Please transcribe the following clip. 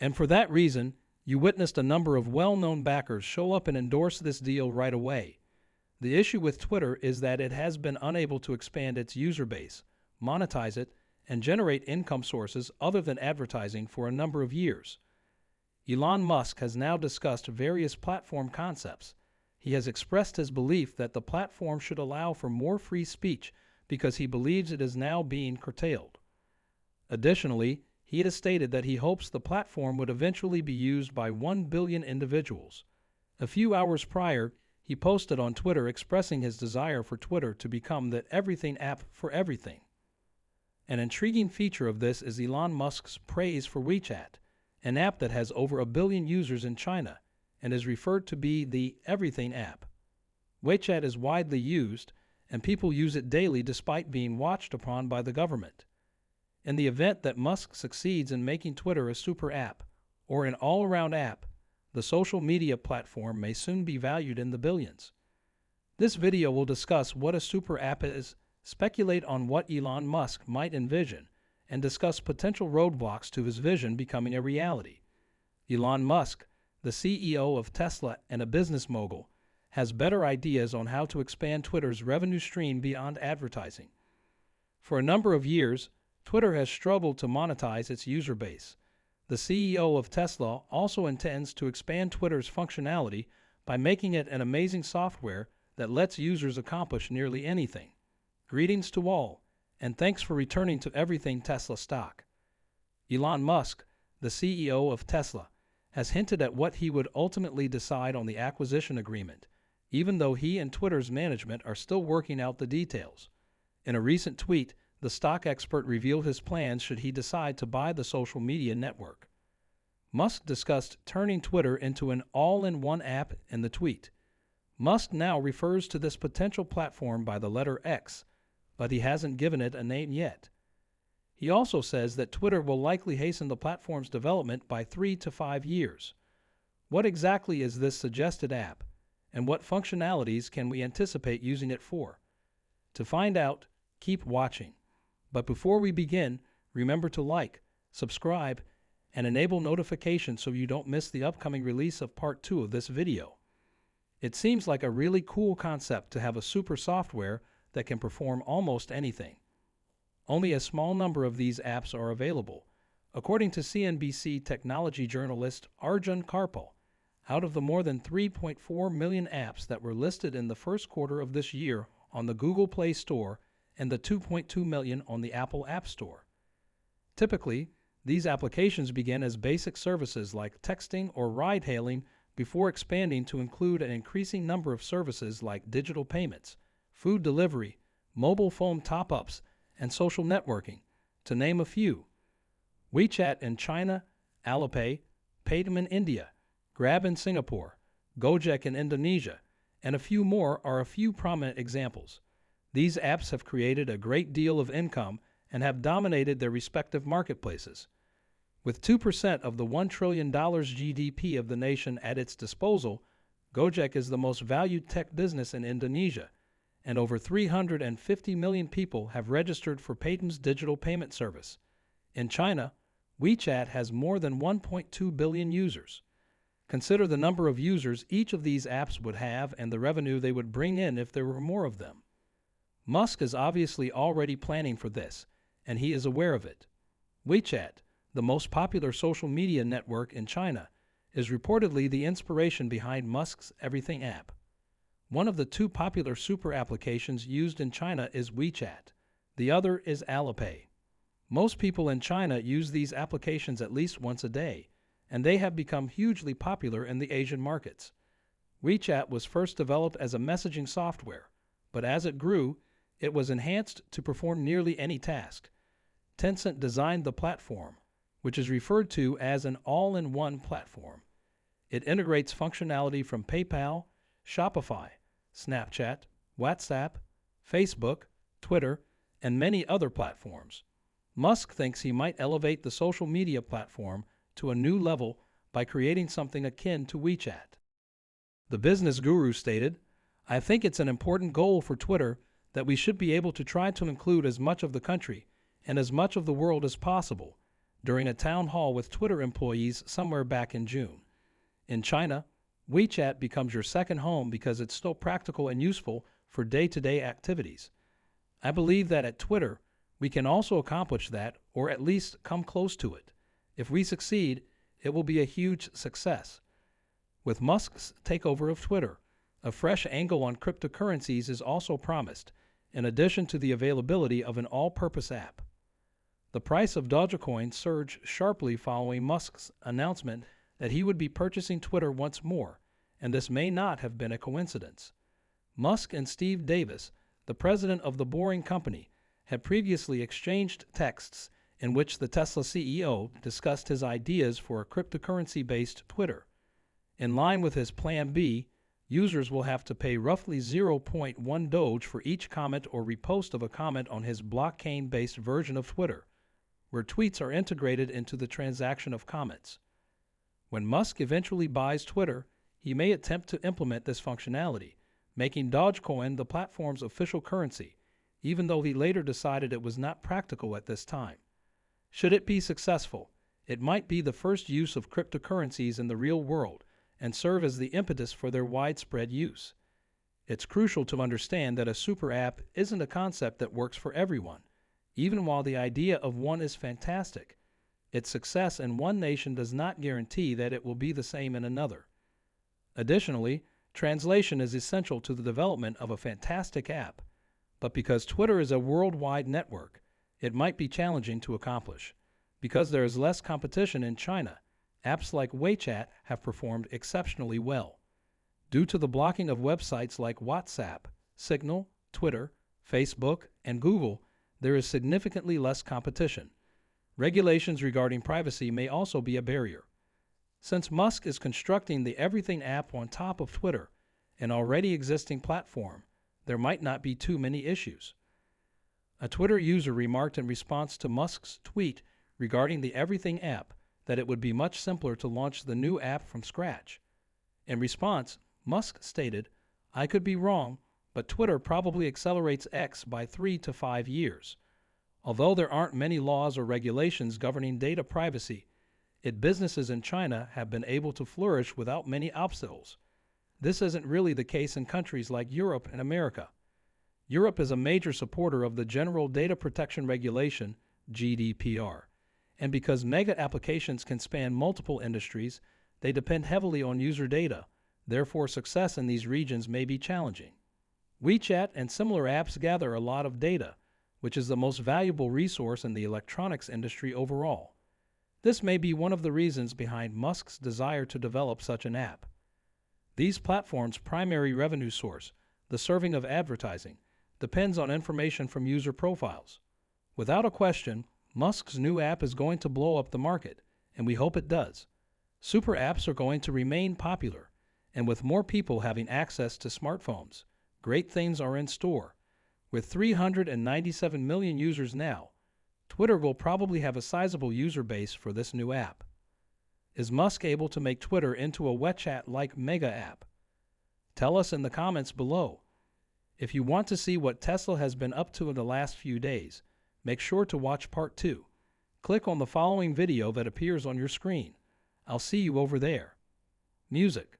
And for that reason, you witnessed a number of well-known backers show up and endorse this deal right away. The issue with Twitter is that it has been unable to expand its user base, monetize it, and generate income sources other than advertising for a number of years. Elon Musk has now discussed various platform concepts. He has expressed his belief that the platform should allow for more free speech because he believes it is now being curtailed. Additionally, he has stated that he hopes the platform would eventually be used by 1 billion individuals. A few hours prior, he posted on Twitter expressing his desire for Twitter to become the everything app for everything. An intriguing feature of this is Elon Musk's praise for WeChat, an app that has over 1 billion users in China and is referred to be the everything app. WeChat is widely used, and people use it daily despite being watched upon by the government. In the event that Musk succeeds in making Twitter a super app, or an all-around app, the social media platform may soon be valued in the billions. This video will discuss what a super app is, speculate on what Elon Musk might envision, and discuss potential roadblocks to his vision becoming a reality. Elon Musk, the CEO of Tesla and a business mogul, has better ideas on how to expand Twitter's revenue stream beyond advertising. For a number of years, Twitter has struggled to monetize its user base. The CEO of Tesla also intends to expand Twitter's functionality by making it an amazing software that lets users accomplish nearly anything. Greetings to all, and thanks for returning to Everything Tesla stock. Elon Musk, the CEO of Tesla, has hinted at what he would ultimately decide on the acquisition agreement, even though he and Twitter's management are still working out the details. In a recent tweet, the stock expert revealed his plans should he decide to buy the social media network. Musk discussed turning Twitter into an all-in-one app in the tweet. Musk now refers to this potential platform by the letter X, but he hasn't given it a name yet. He also says that Twitter will likely hasten the platform's development by 3 to 5 years. What exactly is this suggested app, and what functionalities can we anticipate using it for? To find out, keep watching. But before we begin, remember to like, subscribe, and enable notifications so you don't miss the upcoming release of part 2 of this video. It seems like a really cool concept to have a super software that can perform almost anything. Only a small number of these apps are available. According to CNBC technology journalist Arjun Karpal, out of the more than 3.4 million apps that were listed in the first quarter of this year on the Google Play Store and the 2.2 million on the Apple App Store. Typically, these applications begin as basic services like texting or ride-hailing before expanding to include an increasing number of services like digital payments, food delivery, mobile phone top-ups, and social networking, to name a few. WeChat in China, Alipay, Paytm in India, Grab in Singapore, Gojek in Indonesia, and a few more are a few prominent examples. These apps have created a great deal of income and have dominated their respective marketplaces. With 2% of the $1 trillion GDP of the nation at its disposal, Gojek is the most valued tech business in Indonesia, and over 350 million people have registered for Paytm's digital payment service. In China, WeChat has more than 1.2 billion users. Consider the number of users each of these apps would have and the revenue they would bring in if there were more of them. Musk is obviously already planning for this, and he is aware of it. WeChat, the most popular social media network in China, is reportedly the inspiration behind Musk's Everything app. One of the 2 popular super applications used in China is WeChat. The other is Alipay. Most people in China use these applications at least once a day, and they have become hugely popular in the Asian markets. WeChat was first developed as a messaging software, but as it grew, it was enhanced to perform nearly any task. Tencent designed the platform, which is referred to as an all-in-one platform. It integrates functionality from PayPal, Shopify, Snapchat, WhatsApp, Facebook, Twitter, and many other platforms. Musk thinks he might elevate the social media platform to a new level by creating something akin to WeChat. The business guru stated, "I think it's an important goal for Twitter that we should be able to try to include as much of the country and as much of the world as possible. during a town hall with Twitter employees somewhere back in June. In China, WeChat becomes your second home because it's still practical and useful for day-to-day activities. I believe that at Twitter, we can also accomplish that, or at least come close to it. If we succeed, it will be a huge success. With Musk's takeover of Twitter, a fresh angle on cryptocurrencies is also promised, in addition to the availability of an all-purpose app. The price of Dogecoin surged sharply following Musk's announcement that he would be purchasing Twitter once more, and this may not have been a coincidence. Musk and Steve Davis, the president of the Boring Company, had previously exchanged texts in which the Tesla CEO discussed his ideas for a cryptocurrency-based Twitter. In line with his Plan B, users will have to pay roughly 0.1 Doge for each comment or repost of a comment on his blockchain-based version of Twitter, where tweets are integrated into the transaction of comments. When Musk eventually buys Twitter, he may attempt to implement this functionality, making Dogecoin the platform's official currency, even though he later decided it was not practical at this time. Should it be successful, it might be the first use of cryptocurrencies in the real world and serve as the impetus for their widespread use. It's crucial to understand that a super app isn't a concept that works for everyone, even while the idea of one is fantastic. Its success in one nation does not guarantee that it will be the same in another. Additionally, translation is essential to the development of a fantastic app, but because Twitter is a worldwide network, it might be challenging to accomplish. Because there is less competition in China, apps like WeChat have performed exceptionally well. Due to the blocking of websites like WhatsApp, Signal, Twitter, Facebook, and Google, there is significantly less competition. Regulations regarding privacy may also be a barrier. Since Musk is constructing the Everything app on top of Twitter, an already existing platform, there might not be too many issues. A Twitter user remarked in response to Musk's tweet regarding the Everything app that it would be much simpler to launch the new app from scratch. In response, Musk stated, "I could be wrong, but Twitter probably accelerates X by 3 to 5 years. Although there aren't many laws or regulations governing data privacy, businesses in China have been able to flourish without many obstacles. This isn't really the case in countries like Europe and America. Europe is a major supporter of the General Data Protection Regulation, GDPR, and because mega applications can span multiple industries, they depend heavily on user data. Therefore, success in these regions may be challenging. WeChat and similar apps gather a lot of data, which is the most valuable resource in the electronics industry overall. This may be one of the reasons behind Musk's desire to develop such an app. These platforms' primary revenue source, the serving of advertising, depends on information from user profiles. Without a question, Musk's new app is going to blow up the market, and we hope it does. Super apps are going to remain popular, and with more people having access to smartphones, great things are in store. With 397 million users now, Twitter will probably have a sizable user base for this new app. Is Musk able to make Twitter into a WeChat-like mega app? Tell us in the comments below. If you want to see what Tesla has been up to in the last few days, make sure to watch part 2. Click on the following video that appears on your screen. I'll see you over there. Music.